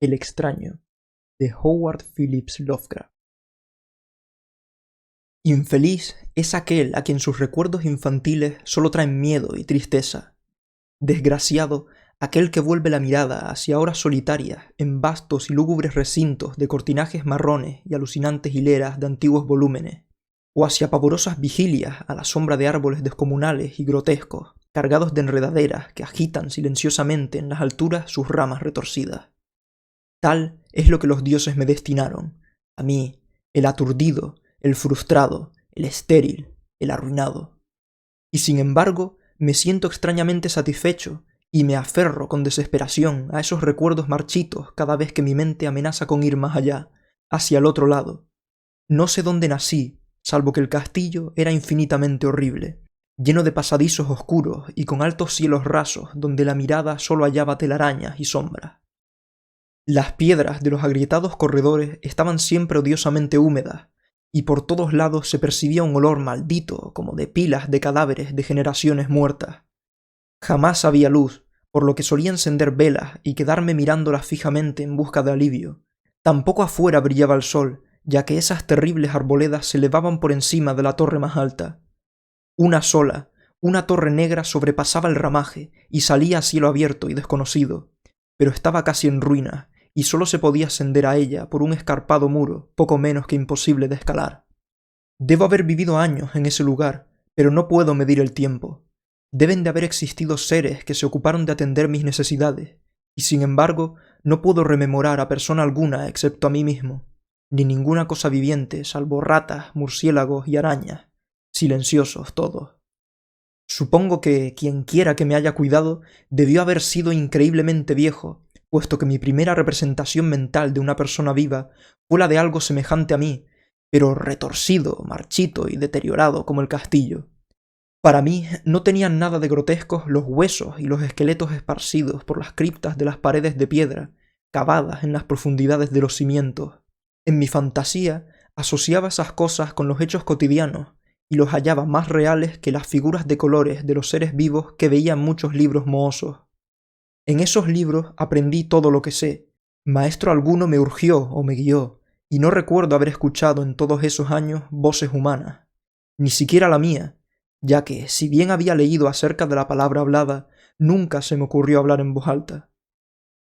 El extraño, de Howard Phillips Lovecraft. Infeliz es aquel a quien sus recuerdos infantiles solo traen miedo y tristeza. Desgraciado aquel que vuelve la mirada hacia horas solitarias en vastos y lúgubres recintos de cortinajes marrones y alucinantes hileras de antiguos volúmenes, o hacia pavorosas vigilias a la sombra de árboles descomunales y grotescos, cargados de enredaderas que agitan silenciosamente en las alturas sus ramas retorcidas. Tal es lo que los dioses me destinaron, a mí, el aturdido, el frustrado, el estéril, el arruinado. Y sin embargo, me siento extrañamente satisfecho y me aferro con desesperación a esos recuerdos marchitos cada vez que mi mente amenaza con ir más allá, hacia el otro lado. No sé dónde nací, salvo que el castillo era infinitamente horrible, lleno de pasadizos oscuros y con altos cielos rasos donde la mirada solo hallaba telarañas y sombras. Las piedras de los agrietados corredores estaban siempre odiosamente húmedas, y por todos lados se percibía un olor maldito como de pilas de cadáveres de generaciones muertas. Jamás había luz, por lo que solía encender velas y quedarme mirándolas fijamente en busca de alivio. Tampoco afuera brillaba el sol, ya que esas terribles arboledas se elevaban por encima de la torre más alta. Una sola, una torre negra sobrepasaba el ramaje y salía a cielo abierto y desconocido, pero estaba casi en ruinas, y solo se podía ascender a ella por un escarpado muro poco menos que imposible de escalar. Debo haber vivido años en ese lugar, pero no puedo medir el tiempo. Deben de haber existido seres que se ocuparon de atender mis necesidades, y sin embargo no puedo rememorar a persona alguna excepto a mí mismo, ni ninguna cosa viviente salvo ratas, murciélagos y arañas, silenciosos todos. Supongo que quien quiera que me haya cuidado debió haber sido increíblemente viejo, puesto que mi primera representación mental de una persona viva fue la de algo semejante a mí, pero retorcido, marchito y deteriorado como el castillo. Para mí no tenían nada de grotescos los huesos y los esqueletos esparcidos por las criptas de las paredes de piedra, cavadas en las profundidades de los cimientos. En mi fantasía asociaba esas cosas con los hechos cotidianos y los hallaba más reales que las figuras de colores de los seres vivos que veía en muchos libros mohosos. En esos libros aprendí todo lo que sé. Maestro alguno me urgió o me guió, y no recuerdo haber escuchado en todos esos años voces humanas, ni siquiera la mía, ya que, si bien había leído acerca de la palabra hablada, nunca se me ocurrió hablar en voz alta.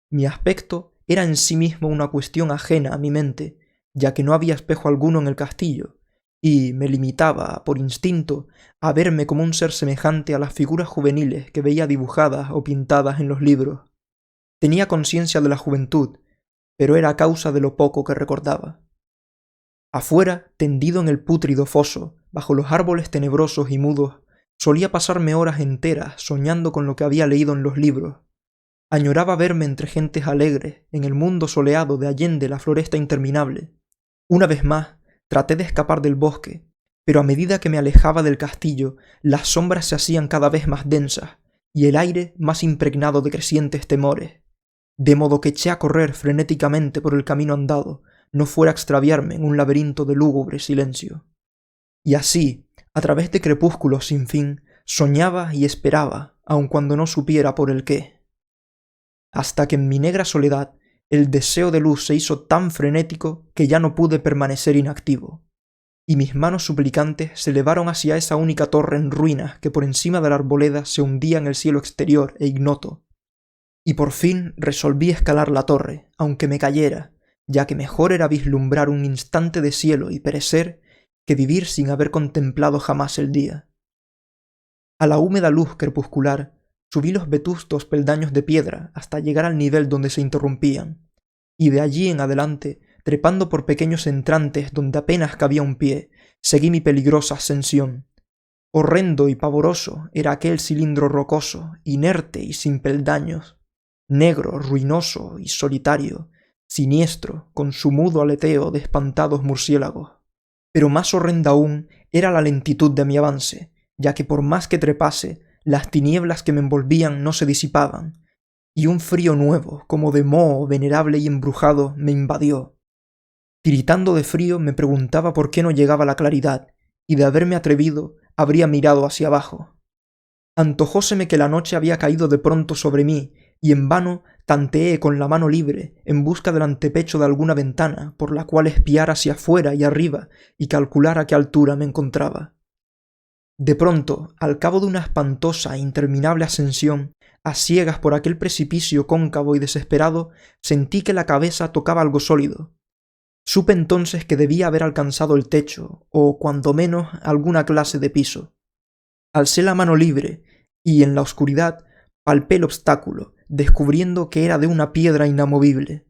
Mi aspecto era en sí mismo una cuestión ajena a mi mente, ya que no había espejo alguno en el castillo, y me limitaba, por instinto, a verme como un ser semejante a las figuras juveniles que veía dibujadas o pintadas en los libros. Tenía conciencia de la juventud, pero era a causa de lo poco que recordaba. Afuera, tendido en el pútrido foso, bajo los árboles tenebrosos y mudos, solía pasarme horas enteras soñando con lo que había leído en los libros. Añoraba verme entre gentes alegres, en el mundo soleado de allende la floresta interminable. Una vez más, traté de escapar del bosque, pero a medida que me alejaba del castillo, las sombras se hacían cada vez más densas, y el aire más impregnado de crecientes temores, de modo que eché a correr frenéticamente por el camino andado, no fuera a extraviarme en un laberinto de lúgubre silencio. Y así, a través de crepúsculos sin fin, soñaba y esperaba, aun cuando no supiera por el qué. Hasta que en mi negra soledad el deseo de luz se hizo tan frenético que ya no pude permanecer inactivo, y mis manos suplicantes se elevaron hacia esa única torre en ruinas que por encima de la arboleda se hundía en el cielo exterior e ignoto. Y por fin resolví escalar la torre, aunque me cayera, ya que mejor era vislumbrar un instante de cielo y perecer que vivir sin haber contemplado jamás el día. A la húmeda luz crepuscular subí los vetustos peldaños de piedra hasta llegar al nivel donde se interrumpían, y de allí en adelante, trepando por pequeños entrantes donde apenas cabía un pie, seguí mi peligrosa ascensión. Horrendo y pavoroso era aquel cilindro rocoso, inerte y sin peldaños, negro, ruinoso y solitario, siniestro, con su mudo aleteo de espantados murciélagos. Pero más horrenda aún era la lentitud de mi avance, ya que por más que trepase, las tinieblas que me envolvían no se disipaban, y un frío nuevo, como de moho venerable y embrujado, me invadió. Tiritando de frío me preguntaba por qué no llegaba la claridad, y de haberme atrevido, habría mirado hacia abajo. Antojóseme que la noche había caído de pronto sobre mí, y en vano tanteé con la mano libre en busca del antepecho de alguna ventana por la cual espiar hacia afuera y arriba y calcular a qué altura me encontraba. De pronto, al cabo de una espantosa e interminable ascensión, a ciegas por aquel precipicio cóncavo y desesperado, sentí que la cabeza tocaba algo sólido. Supe entonces que debía haber alcanzado el techo, o cuando menos alguna clase de piso. Alcé la mano libre, y en la oscuridad palpé el obstáculo, descubriendo que era de una piedra inamovible.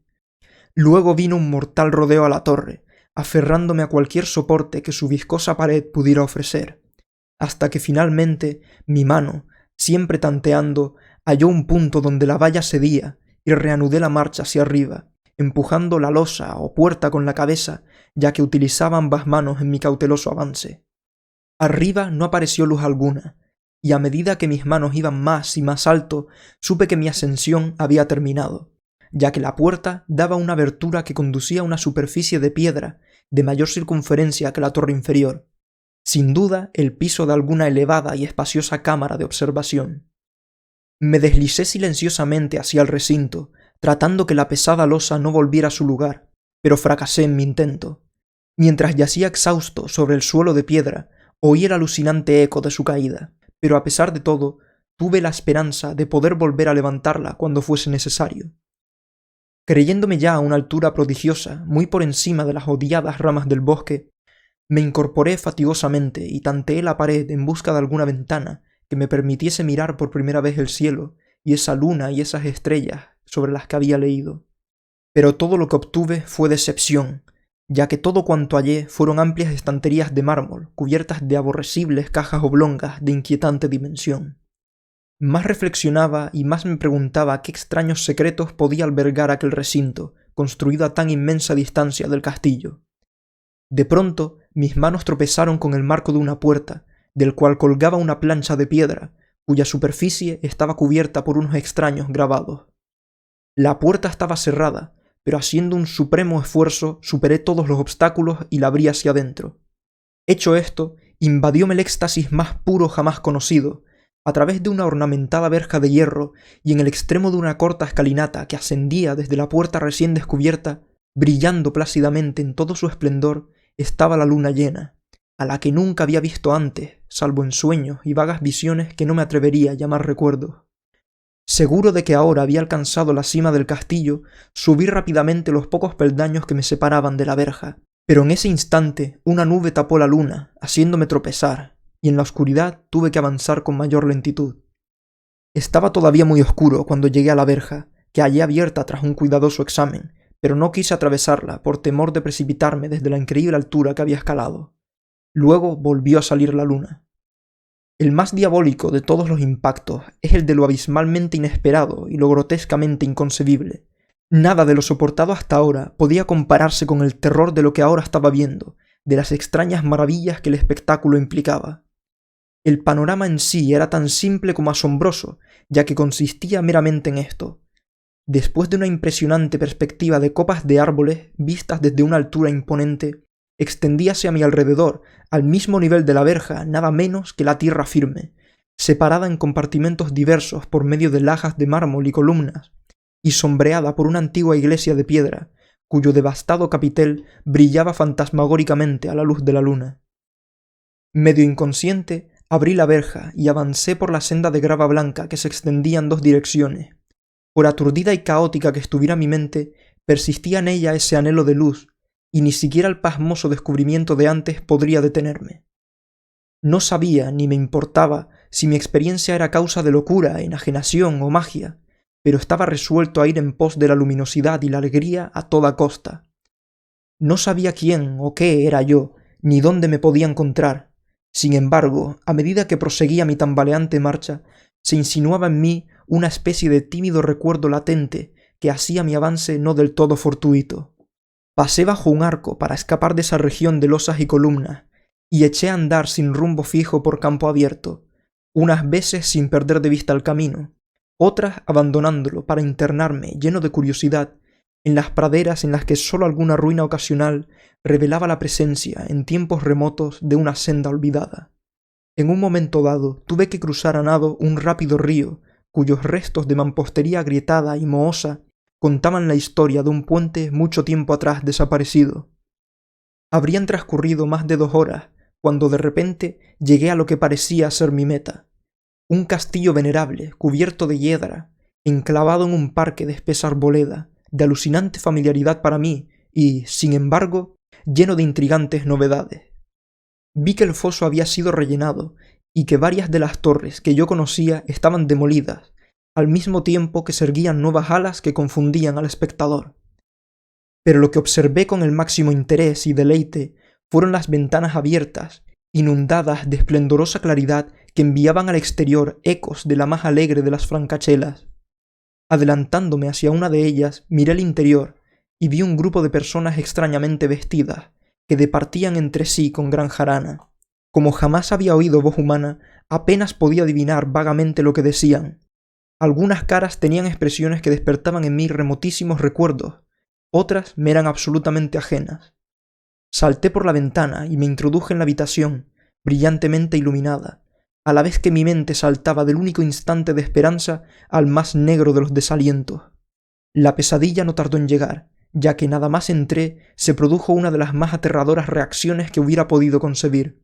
Luego vino un mortal rodeo a la torre, aferrándome a cualquier soporte que su viscosa pared pudiera ofrecer, hasta que finalmente mi mano, siempre tanteando, halló un punto donde la valla cedía y reanudé la marcha hacia arriba, empujando la losa o puerta con la cabeza, ya que utilizaba ambas manos en mi cauteloso avance. Arriba no apareció luz alguna, y a medida que mis manos iban más y más alto, supe que mi ascensión había terminado, ya que la puerta daba una abertura que conducía a una superficie de piedra de mayor circunferencia que la torre inferior, sin duda el piso de alguna elevada y espaciosa cámara de observación. Me deslicé silenciosamente hacia el recinto, tratando que la pesada losa no volviera a su lugar, pero fracasé en mi intento. Mientras yacía exhausto sobre el suelo de piedra, oí el alucinante eco de su caída, pero a pesar de todo, tuve la esperanza de poder volver a levantarla cuando fuese necesario. Creyéndome ya a una altura prodigiosa, muy por encima de las odiadas ramas del bosque, me incorporé fatigosamente y tanteé la pared en busca de alguna ventana que me permitiese mirar por primera vez el cielo y esa luna y esas estrellas sobre las que había leído. Pero todo lo que obtuve fue decepción, ya que todo cuanto hallé fueron amplias estanterías de mármol cubiertas de aborrecibles cajas oblongas de inquietante dimensión. Más reflexionaba y más me preguntaba qué extraños secretos podía albergar aquel recinto, construido a tan inmensa distancia del castillo. De pronto, mis manos tropezaron con el marco de una puerta, del cual colgaba una plancha de piedra, cuya superficie estaba cubierta por unos extraños grabados. La puerta estaba cerrada, pero haciendo un supremo esfuerzo superé todos los obstáculos y la abrí hacia adentro. Hecho esto, invadióme el éxtasis más puro jamás conocido. A través de una ornamentada verja de hierro y en el extremo de una corta escalinata que ascendía desde la puerta recién descubierta, brillando plácidamente en todo su esplendor, estaba la luna llena, a la que nunca había visto antes, salvo en sueños y vagas visiones que no me atrevería a llamar recuerdos. Seguro de que ahora había alcanzado la cima del castillo, subí rápidamente los pocos peldaños que me separaban de la verja, pero en ese instante una nube tapó la luna, haciéndome tropezar, y en la oscuridad tuve que avanzar con mayor lentitud. Estaba todavía muy oscuro cuando llegué a la verja, que hallé abierta tras un cuidadoso examen, pero no quise atravesarla por temor de precipitarme desde la increíble altura que había escalado. Luego volvió a salir la luna. El más diabólico de todos los impactos es el de lo abismalmente inesperado y lo grotescamente inconcebible. Nada de lo soportado hasta ahora podía compararse con el terror de lo que ahora estaba viendo, de las extrañas maravillas que el espectáculo implicaba. El panorama en sí era tan simple como asombroso, ya que consistía meramente en esto. Después de una impresionante perspectiva de copas de árboles vistas desde una altura imponente, extendíase a mi alrededor, al mismo nivel de la verja, nada menos que la tierra firme, separada en compartimentos diversos por medio de lajas de mármol y columnas, y sombreada por una antigua iglesia de piedra, cuyo devastado capitel brillaba fantasmagóricamente a la luz de la luna. Medio inconsciente, abrí la verja y avancé por la senda de grava blanca que se extendía en dos direcciones. Por aturdida y caótica que estuviera mi mente, persistía en ella ese anhelo de luz, y ni siquiera el pasmoso descubrimiento de antes podría detenerme. No sabía ni me importaba si mi experiencia era causa de locura, enajenación o magia, pero estaba resuelto a ir en pos de la luminosidad y la alegría a toda costa. No sabía quién o qué era yo, ni dónde me podía encontrar. Sin embargo, a medida que proseguía mi tambaleante marcha, se insinuaba en mí una especie de tímido recuerdo latente que hacía mi avance no del todo fortuito. Pasé bajo un arco para escapar de esa región de losas y columnas, y eché a andar sin rumbo fijo por campo abierto, unas veces sin perder de vista el camino, otras abandonándolo para internarme, lleno de curiosidad, en las praderas en las que sólo alguna ruina ocasional revelaba la presencia, en tiempos remotos, de una senda olvidada. En un momento dado tuve que cruzar a nado un rápido río, cuyos restos de mampostería agrietada y mohosa contaban la historia de un puente mucho tiempo atrás desaparecido. Habrían transcurrido más de 2 horas cuando de repente llegué a lo que parecía ser mi meta. Un castillo venerable, cubierto de hiedra, enclavado en un parque de espesa arboleda, de alucinante familiaridad para mí y, sin embargo, lleno de intrigantes novedades. Vi que el foso había sido rellenado y que varias de las torres que yo conocía estaban demolidas, al mismo tiempo que se erguían nuevas alas que confundían al espectador. Pero lo que observé con el máximo interés y deleite fueron las ventanas abiertas, inundadas de esplendorosa claridad que enviaban al exterior ecos de la más alegre de las francachelas. Adelantándome hacia una de ellas, miré el interior y vi un grupo de personas extrañamente vestidas, que departían entre sí con gran jarana. Como jamás había oído voz humana, apenas podía adivinar vagamente lo que decían. Algunas caras tenían expresiones que despertaban en mí remotísimos recuerdos, otras me eran absolutamente ajenas. Salté por la ventana y me introduje en la habitación, brillantemente iluminada, a la vez que mi mente saltaba del único instante de esperanza al más negro de los desalientos. La pesadilla no tardó en llegar, ya que nada más entré se produjo una de las más aterradoras reacciones que hubiera podido concebir.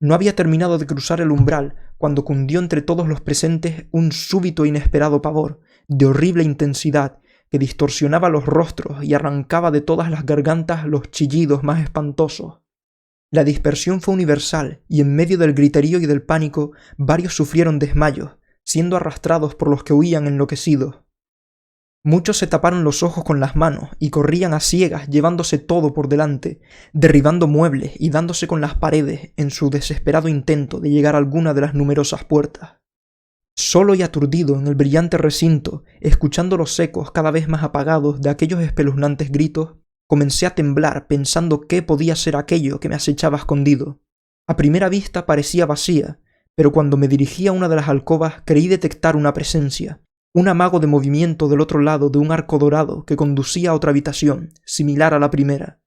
No había terminado de cruzar el umbral cuando cundió entre todos los presentes un súbito e inesperado pavor, de horrible intensidad, que distorsionaba los rostros y arrancaba de todas las gargantas los chillidos más espantosos. La dispersión fue universal y en medio del griterío y del pánico varios sufrieron desmayos, siendo arrastrados por los que huían enloquecidos. Muchos se taparon los ojos con las manos y corrían a ciegas llevándose todo por delante, derribando muebles y dándose con las paredes en su desesperado intento de llegar a alguna de las numerosas puertas. Solo y aturdido en el brillante recinto, escuchando los ecos cada vez más apagados de aquellos espeluznantes gritos, comencé a temblar pensando qué podía ser aquello que me acechaba escondido. A primera vista parecía vacía, pero cuando me dirigí a una de las alcobas creí detectar una presencia, un amago de movimiento del otro lado de un arco dorado que conducía a otra habitación, similar a la primera.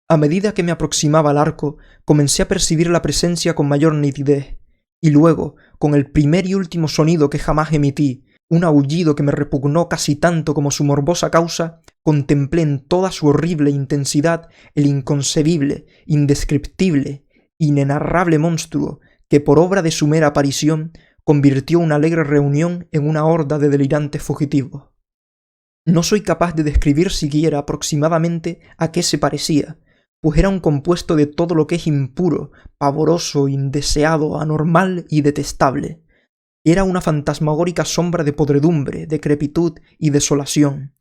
A medida que me aproximaba al arco, comencé a percibir la presencia con mayor nitidez, y luego, con el primer y último sonido que jamás emití, un aullido que me repugnó casi tanto como su morbosa causa, contemplé en toda su horrible intensidad el inconcebible, indescriptible, inenarrable monstruo que por obra de su mera aparición convirtió una alegre reunión en una horda de delirantes fugitivos. No soy capaz de describir siquiera aproximadamente a qué se parecía, pues era un compuesto de todo lo que es impuro, pavoroso, indeseado, anormal y detestable. Era una fantasmagórica sombra de podredumbre, decrepitud y desolación.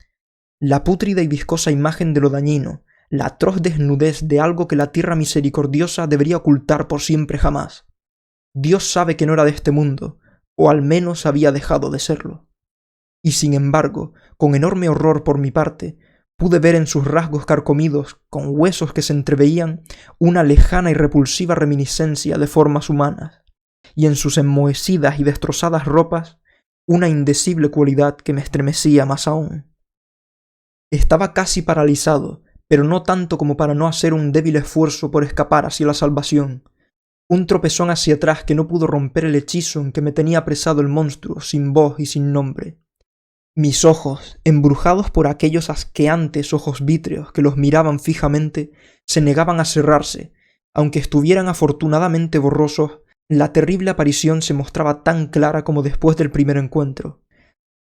La pútrida y viscosa imagen de lo dañino, la atroz desnudez de algo que la tierra misericordiosa debería ocultar por siempre jamás. Dios sabe que no era de este mundo, o al menos había dejado de serlo. Y sin embargo, con enorme horror por mi parte, pude ver en sus rasgos carcomidos, con huesos que se entreveían, una lejana y repulsiva reminiscencia de formas humanas, y en sus enmohecidas y destrozadas ropas, una indecible cualidad que me estremecía más aún. Estaba casi paralizado, pero no tanto como para no hacer un débil esfuerzo por escapar hacia la salvación. Un tropezón hacia atrás que no pudo romper el hechizo en que me tenía apresado el monstruo, sin voz y sin nombre. Mis ojos, embrujados por aquellos asqueantes ojos vítreos que los miraban fijamente, se negaban a cerrarse. Aunque estuvieran afortunadamente borrosos, la terrible aparición se mostraba tan clara como después del primer encuentro.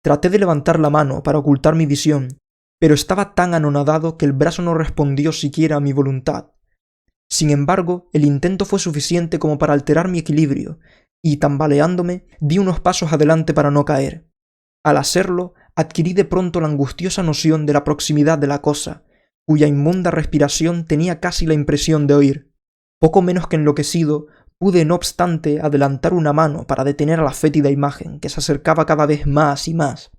Traté de levantar la mano para ocultar mi visión, pero estaba tan anonadado que el brazo no respondió siquiera a mi voluntad. Sin embargo, el intento fue suficiente como para alterar mi equilibrio, y tambaleándome, di unos pasos adelante para no caer. Al hacerlo, adquirí de pronto la angustiosa noción de la proximidad de la cosa, cuya inmunda respiración tenía casi la impresión de oír. Poco menos que enloquecido, pude no obstante adelantar una mano para detener a la fétida imagen que se acercaba cada vez más y más,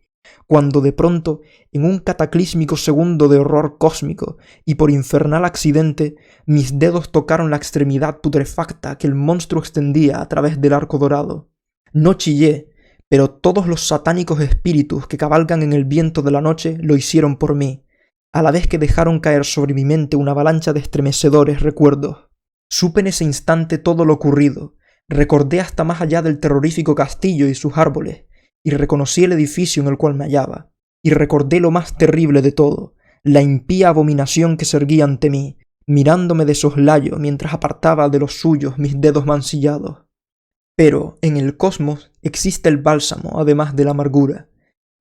cuando de pronto, en un cataclísmico segundo de horror cósmico y por infernal accidente, mis dedos tocaron la extremidad putrefacta que el monstruo extendía a través del arco dorado. No chillé, pero todos los satánicos espíritus que cabalgan en el viento de la noche lo hicieron por mí, a la vez que dejaron caer sobre mi mente una avalancha de estremecedores recuerdos. Supe en ese instante todo lo ocurrido, recordé hasta más allá del terrorífico castillo y sus árboles, y reconocí el edificio en el cual me hallaba, y recordé lo más terrible de todo, la impía abominación que se erguía ante mí, mirándome de soslayo mientras apartaba de los suyos mis dedos mancillados. Pero en el cosmos existe el bálsamo además de la amargura,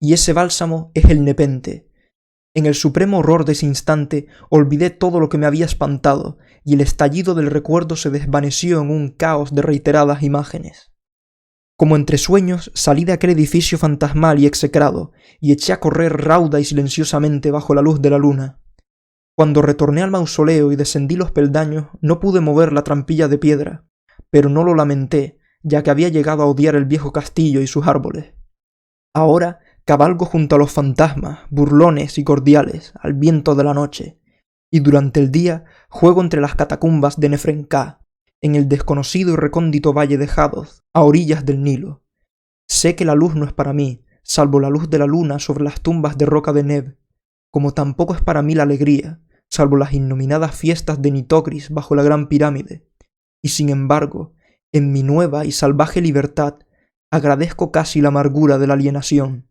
y ese bálsamo es el nepente. En el supremo horror de ese instante olvidé todo lo que me había espantado, y el estallido del recuerdo se desvaneció en un caos de reiteradas imágenes. Como entre sueños salí de aquel edificio fantasmal y execrado, y eché a correr rauda y silenciosamente bajo la luz de la luna. Cuando retorné al mausoleo y descendí los peldaños, no pude mover la trampilla de piedra, pero no lo lamenté, ya que había llegado a odiar el viejo castillo y sus árboles. Ahora cabalgo junto a los fantasmas, burlones y cordiales, al viento de la noche, y durante el día juego entre las catacumbas de Nefrenká, en el desconocido y recóndito valle de Hadoth, a orillas del Nilo. Sé que la luz no es para mí, salvo la luz de la luna sobre las tumbas de roca de Neb, como tampoco es para mí la alegría, salvo las innominadas fiestas de Nitocris bajo la gran pirámide. Y sin embargo, en mi nueva y salvaje libertad, agradezco casi la amargura de la alienación,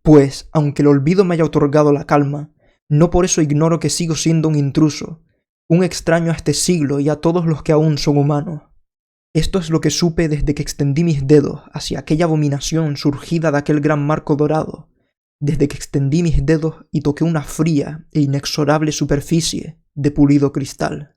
pues, aunque el olvido me haya otorgado la calma, no por eso ignoro que sigo siendo un intruso, un extraño a este siglo y a todos los que aún son humanos. Esto es lo que supe desde que extendí mis dedos hacia aquella abominación surgida de aquel gran marco dorado, desde que extendí mis dedos y toqué una fría e inexorable superficie de pulido cristal.